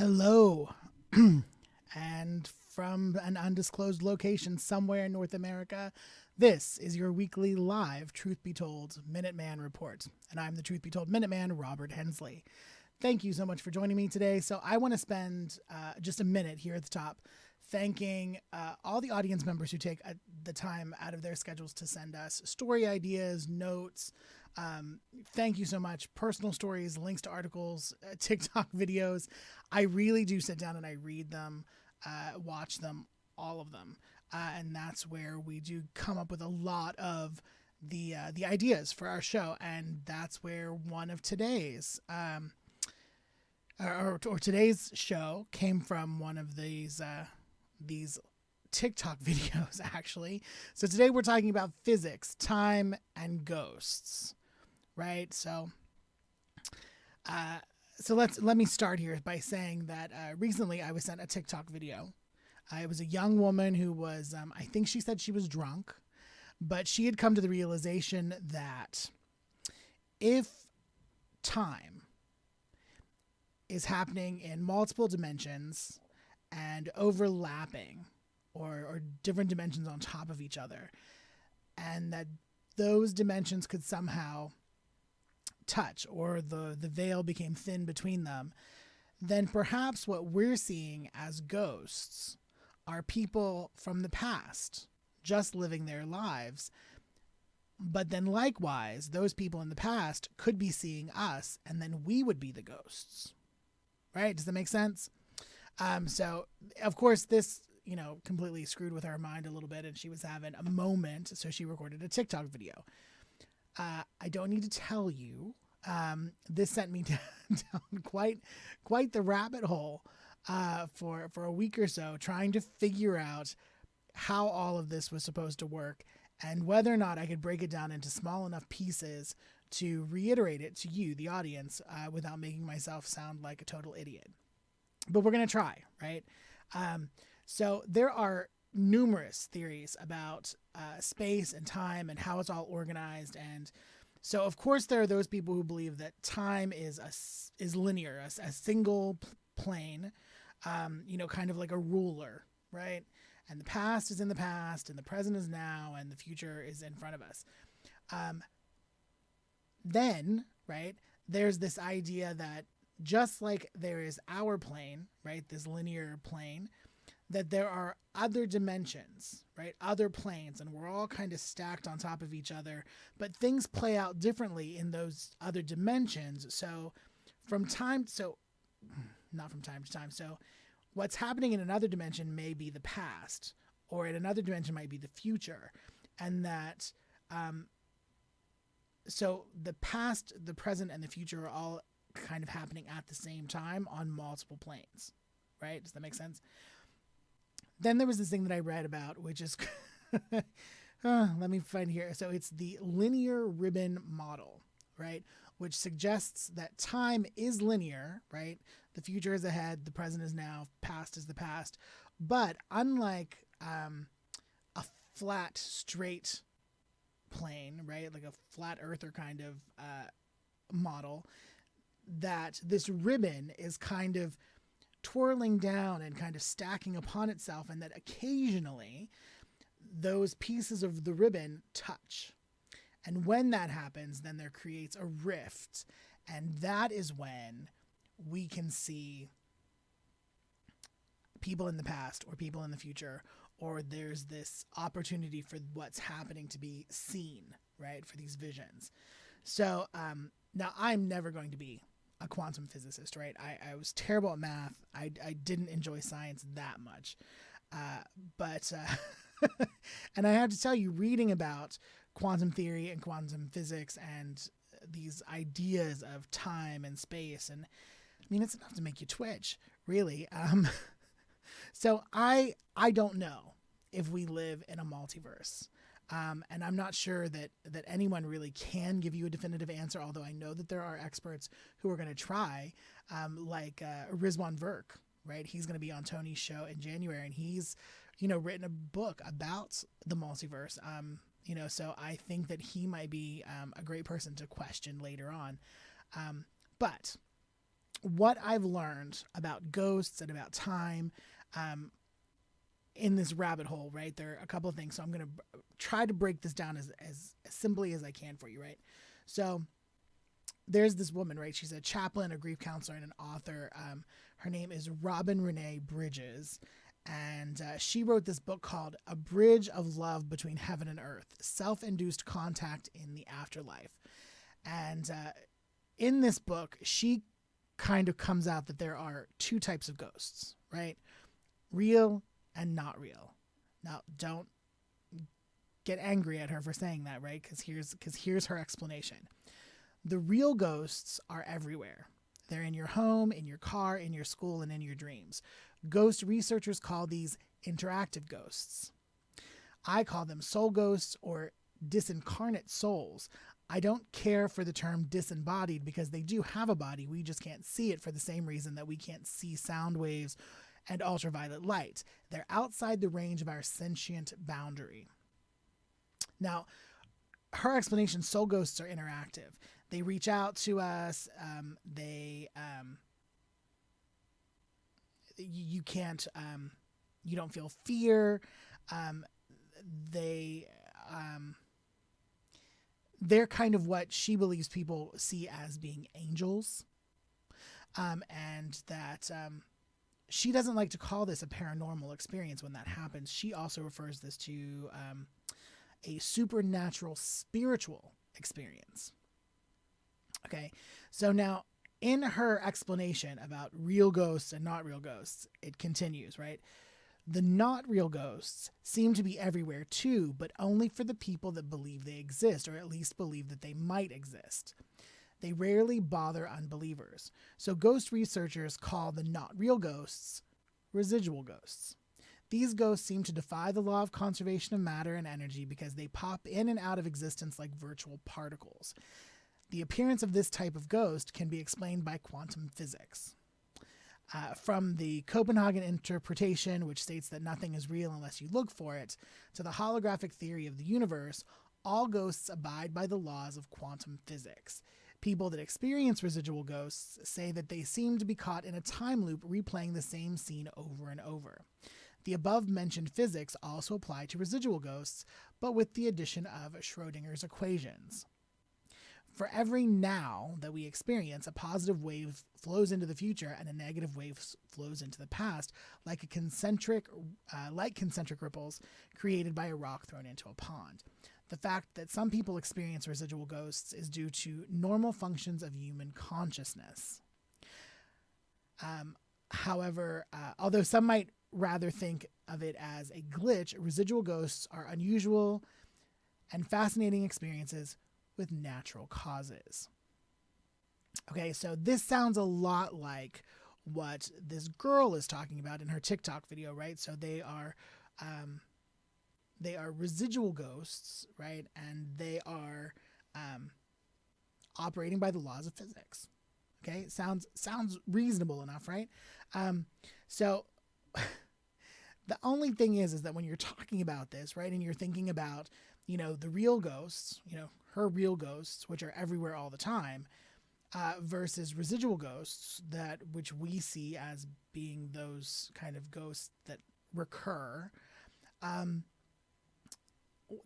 Hello. And from an undisclosed location somewhere in North America, this is your weekly live Truth Be Told Minuteman report. And I'm the Truth Be Told Minuteman, Robert Hensley. Thank you so much for joining me today. So I want to spend just a minute here at the top thanking all the audience members who take the time out of their schedules to send us story ideas, notes. Thank you so much. Personal stories, links to articles, TikTok videos. I really do sit down and I read them, watch them, all of them. And that's where we do come up with a lot of the ideas for our show. And that's where one of today's or today's show came from one of these TikTok videos, actually. So today we're talking about physics, time, and ghosts, right? So let me start here by saying that recently I was sent a TikTok video. It was a young woman who was, I think she said she was drunk, but she had come to the realization that if time is happening in multiple dimensions and overlapping or different dimensions on top of each other, and that those dimensions could somehow touch or the veil became thin between them, then perhaps what we're seeing as ghosts are people from the past just living their lives. But then likewise, those people in the past could be seeing us, and then we would be the ghosts. Right? Does that make sense? So, of course, this, completely screwed with her mind a little bit, and she was having a moment, so she recorded a TikTok video. I don't need to tell you, this sent me down quite the rabbit hole for a week or so, trying to figure out how all of this was supposed to work and whether or not I could break it down into small enough pieces to reiterate it to you, the audience, without making myself sound like a total idiot. But we're going to try, right? So there are numerous theories about space and time and how it's all organized. And so, of course, there are those people who believe that time is linear, a single plane, kind of like a ruler, right? And the past is in the past, and the present is now, and the future is in front of us. Then, right, there's this idea that just like there is our plane, right, this linear plane, that there are other dimensions, right, other planes, and we're all kind of stacked on top of each other, but things play out differently in those other dimensions. So not from time to time. So what's happening in another dimension may be the past, or in another dimension might be the future, and that so the past, the present, and the future are all kind of happening at the same time on multiple planes, right? Does that make sense? Then there was this thing that I read about, which is, let me find here. So it's the linear ribbon model, right? Which suggests that time is linear, right? The future is ahead, the present is now, past is the past. But unlike a flat, straight plane, right, like a flat earther kind of model, that this ribbon is kind of twirling down and kind of stacking upon itself, and that occasionally those pieces of the ribbon touch. And when that happens, then there creates a rift, and that is when we can see people in the past or people in the future, or there's this opportunity for what's happening to be seen, right, for these visions. So now I'm never going to be a quantum physicist, right? I was terrible at math. I didn't enjoy science that much. But and I have to tell you, reading about quantum theory and quantum physics and these ideas of time and space, and I mean, it's enough to make you twitch, really. So I don't know if we live in a multiverse. And I'm not sure that anyone really can give you a definitive answer, although I know that there are experts who are going to try, like Rizwan Virk, right? He's going to be on Tony's show in January, and he's, written a book about the multiverse. So I think that he might be a great person to question later on. But what I've learned about ghosts and about time, in this rabbit hole, right? There are a couple of things. So I'm going to try to break this down as simply as I can for you, right? So there's this woman, right? She's a chaplain, a grief counselor, and an author. Her name is Robin Renee Bridges. And she wrote this book called A Bridge of Love Between Heaven and Earth, Self-Induced Contact in the Afterlife. And in this book, she kind of comes out that there are two types of ghosts, right? Real and not real. Now, don't get angry at her for saying that, right? Because here's her explanation. The real ghosts are everywhere. They're in your home, in your car, in your school, and in your dreams. Ghost researchers call these interactive ghosts. I call them soul ghosts or disincarnate souls. I don't care for the term disembodied because they do have a body. We just can't see it for the same reason that we can't see sound waves and ultraviolet light. They're outside the range of our sentient boundary. Now, her explanation, soul ghosts are interactive. They reach out to us. You can't, you don't feel fear. They're kind of what she believes people see as being angels. And that she doesn't like to call this a paranormal experience when that happens. She also refers this to a supernatural spiritual experience. Okay, so now in her explanation about real ghosts and not real ghosts, it continues, right? The not real ghosts seem to be everywhere too, but only for the people that believe they exist, or at least believe that they might exist. They rarely bother unbelievers. So ghost researchers call the not real ghosts residual ghosts. These ghosts seem to defy the law of conservation of matter and energy because they pop in and out of existence like virtual particles. The appearance of this type of ghost can be explained by quantum physics. From the Copenhagen interpretation, which states that nothing is real unless you look for it, to the holographic theory of the universe, all ghosts abide by the laws of quantum physics. People that experience residual ghosts say that they seem to be caught in a time loop replaying the same scene over and over. The above-mentioned physics also apply to residual ghosts, but with the addition of Schrodinger's equations. For every now that we experience, a positive wave flows into the future and a negative wave flows into the past, like concentric ripples created by a rock thrown into a pond. The fact that some people experience residual ghosts is due to normal functions of human consciousness. However, although some might rather think of it as a glitch, residual ghosts are unusual and fascinating experiences with natural causes. Okay, so this sounds a lot like what this girl is talking about in her TikTok video, right? So they are residual ghosts, right? And they are operating by the laws of physics. Okay, sounds reasonable enough, right? So the only thing is that when you're talking about this, right, and you're thinking about, the real ghosts, her real ghosts, which are everywhere all the time, versus residual ghosts which we see as being those kind of ghosts that recur,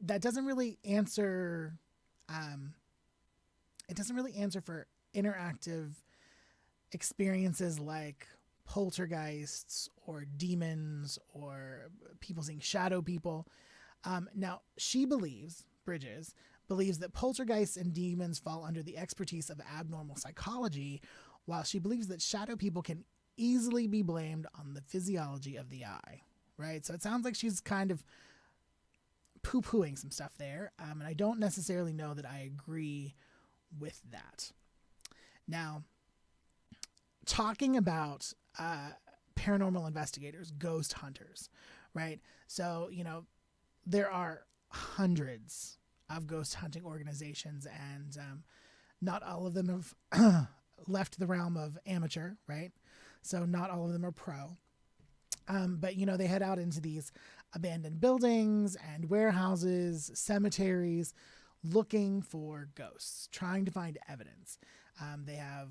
that doesn't really answer. It doesn't really answer for interactive experiences like poltergeists or demons or people seeing shadow people. Now, Bridges believes that poltergeists and demons fall under the expertise of abnormal psychology, while she believes that shadow people can easily be blamed on the physiology of the eye, right? So it sounds like she's kind of poo-pooing some stuff there, and I don't necessarily know that I agree with that. Now, talking about paranormal investigators, ghost hunters, right? So, there are hundreds of ghost hunting organizations, and not all of them have left the realm of amateur, right? So not all of them are pro. But, they head out into these abandoned buildings and warehouses, cemeteries, looking for ghosts, trying to find evidence. They have,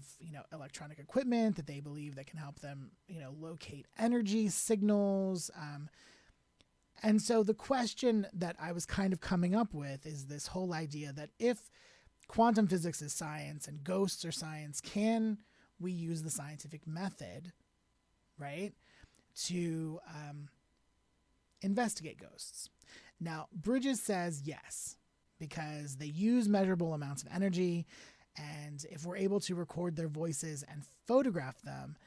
electronic equipment that they believe that can help them, locate energy signals. And so the question that I was kind of coming up with is this whole idea that if quantum physics is science and ghosts are science, can we use the scientific method, right, to investigate ghosts? Now, Bridges says yes, because they use measurable amounts of energy, and if we're able to record their voices and photograph them,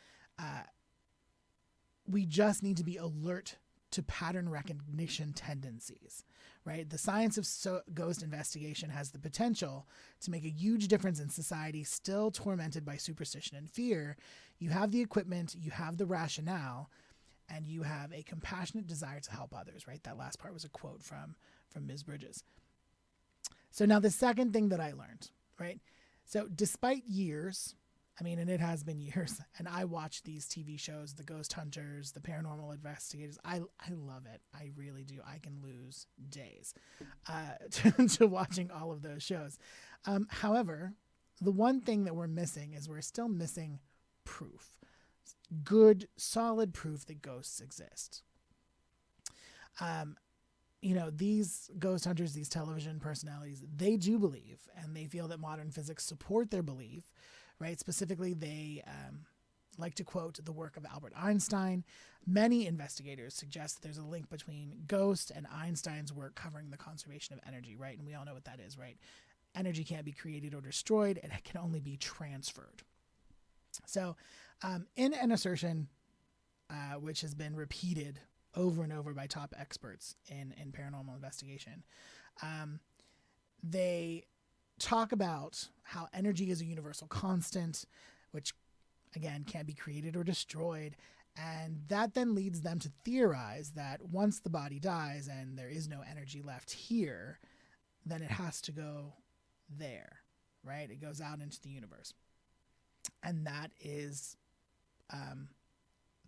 we just need to be alert to pattern recognition tendencies, right? The science of ghost investigation has the potential to make a huge difference in society still tormented by superstition and fear. You have the equipment, you have the rationale, and you have a compassionate desire to help others, right? That last part was a quote from Ms. Bridges. So now the second thing that I learned, right? So despite years, and it has been years, and I watch these TV shows, the Ghost Hunters, the Paranormal Investigators. I love it. I really do. I can lose days to watching all of those shows. However, the one thing that we're missing is we're still missing proof. Good, solid proof that ghosts exist. These ghost hunters, these television personalities, they do believe, and they feel that modern physics support their belief, right? Specifically, they like to quote the work of Albert Einstein. Many investigators suggest that there's a link between ghosts and Einstein's work covering the conservation of energy, right? And we all know what that is, right? Energy can't be created or destroyed, and it can only be transferred. So in an assertion which has been repeated over and over by top experts in paranormal investigation, they talk about how energy is a universal constant, which, again, can't be created or destroyed. And that then leads them to theorize that once the body dies and there is no energy left here, then it has to go there, right? It goes out into the universe. And that is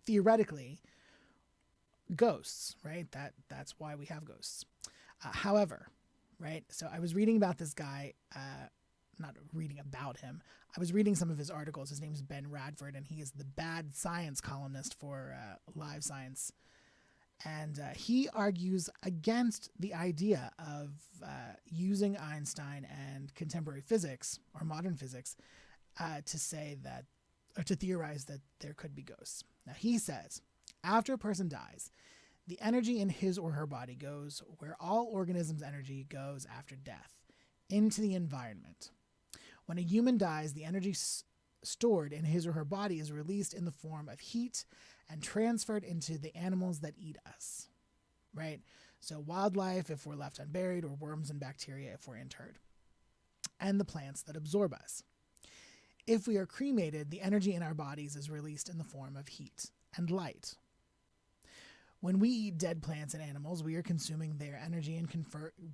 theoretically ghosts, right? That's why we have ghosts. However, right? So I was reading about this guy, not reading about him. I was reading some of his articles. His name's Ben Radford, and he is the bad science columnist for Live Science. And he argues against the idea of using Einstein and contemporary physics or modern physics to say that, or to theorize that there could be ghosts. Now, he says, after a person dies, the energy in his or her body goes where all organisms' energy goes after death, into the environment. When a human dies, the energy stored in his or her body is released in the form of heat and transferred into the animals that eat us, right? So wildlife, if we're left unburied, or worms and bacteria, if we're interred, and the plants that absorb us. If we are cremated, the energy in our bodies is released in the form of heat and light. When we eat dead plants and animals, we are consuming their energy and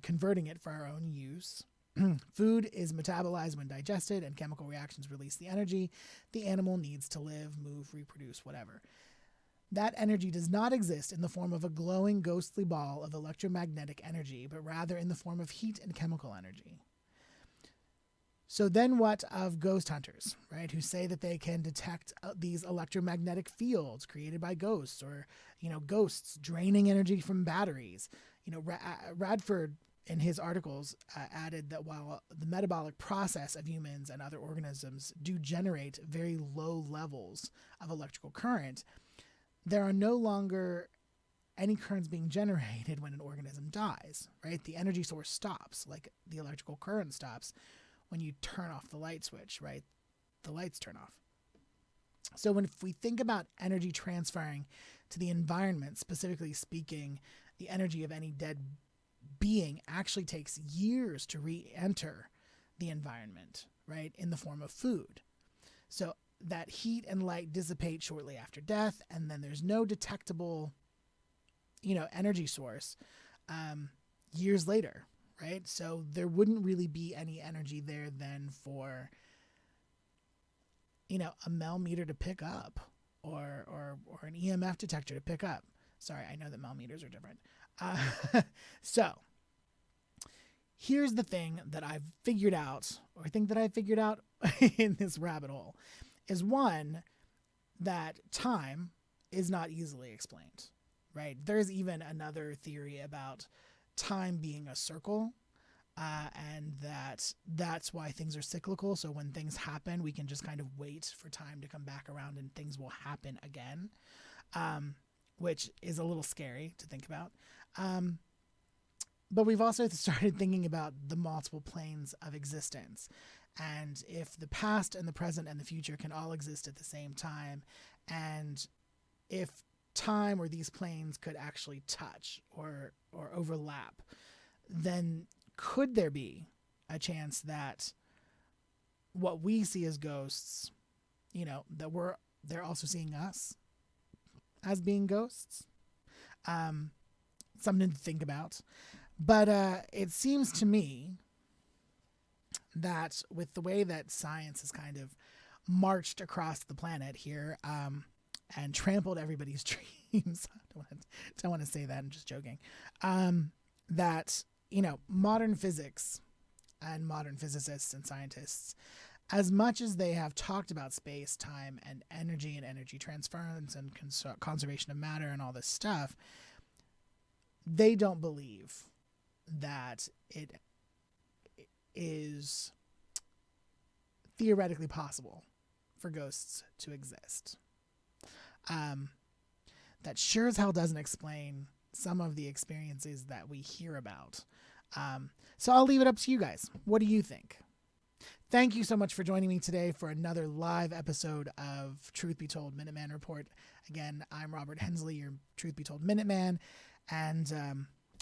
converting it for our own use. Food is metabolized when digested, and chemical reactions release the energy the animal needs to live, move, reproduce, whatever. That energy does not exist in the form of a glowing, ghostly ball of electromagnetic energy, but rather in the form of heat and chemical energy. So then what of ghost hunters, right, who say that they can detect these electromagnetic fields created by ghosts, or, ghosts draining energy from batteries? Radford, in his articles, added that while the metabolic process of humans and other organisms do generate very low levels of electrical current, there are no longer any currents being generated when an organism dies, right? The energy source stops, like the electrical current stops when you turn off the light switch, right? The lights turn off. So if we think about energy transferring to the environment, specifically speaking, the energy of any dead being actually takes years to re-enter the environment, right, in the form of food. So that heat and light dissipate shortly after death, and then there's no detectable, energy source years later, right? So there wouldn't really be any energy there then for, a millimeter to pick up, or an EMF detector to pick up. Sorry, I know that millimeters are different. So here's the thing that I've figured out, or I think that I figured out in this rabbit hole, is one, that time is not easily explained, right? There's even another theory about time being a circle, and that's why things are cyclical. So when things happen, we can just kind of wait for time to come back around and things will happen again, which is a little scary to think about. But we've also started thinking about the multiple planes of existence. And if the past and the present and the future can all exist at the same time, and if time or these planes could actually touch or overlap, then could there be a chance that what we see as ghosts, that they're also seeing us as being ghosts? Something to think about. But it seems to me that with the way that science has kind of marched across the planet here, and trampled everybody's dreams, I don't want to say that, I'm just joking, that, modern physics and modern physicists and scientists, as much as they have talked about space, time, and energy transference and conservation of matter and all this stuff, they don't believe that it is theoretically possible for ghosts to exist. That sure as hell doesn't explain some of the experiences that we hear about. So I'll leave it up to you guys. What do you think? Thank you so much for joining me today for another live episode of Truth Be Told Minuteman Report. Again, I'm Robert Hensley, your Truth Be Told Minuteman. And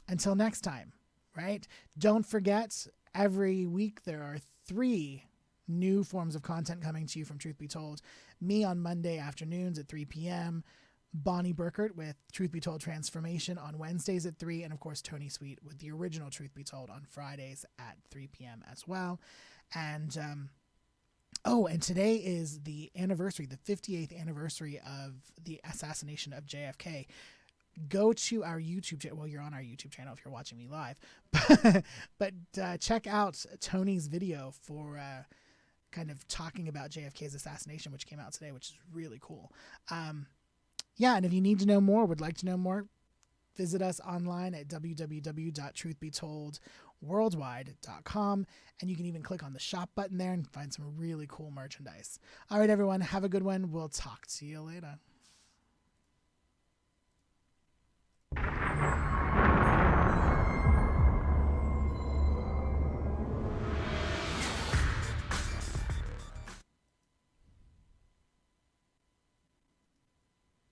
until next time, right? Don't forget, every week there are 3 new forms of content coming to you from Truth Be Told. Me on Monday afternoons at 3 p.m., Bonnie Burkert with Truth Be Told Transformation on Wednesdays at 3, and of course Tony Sweet with the original Truth Be Told on Fridays at 3 p.m. as well. And and today is the anniversary, the 58th anniversary of the assassination of JFK. Go to our YouTube channel. Well, you're on our YouTube channel if you're watching me live, but check out Tony's video for kind of talking about JFK's assassination, which came out today, which is really cool. And if you need to know more, would like to know more, visit us online at www.truthbetoldworldwide.com, and you can even click on the shop button there and find some really cool merchandise. All right, everyone, have a good one. We'll talk to you later.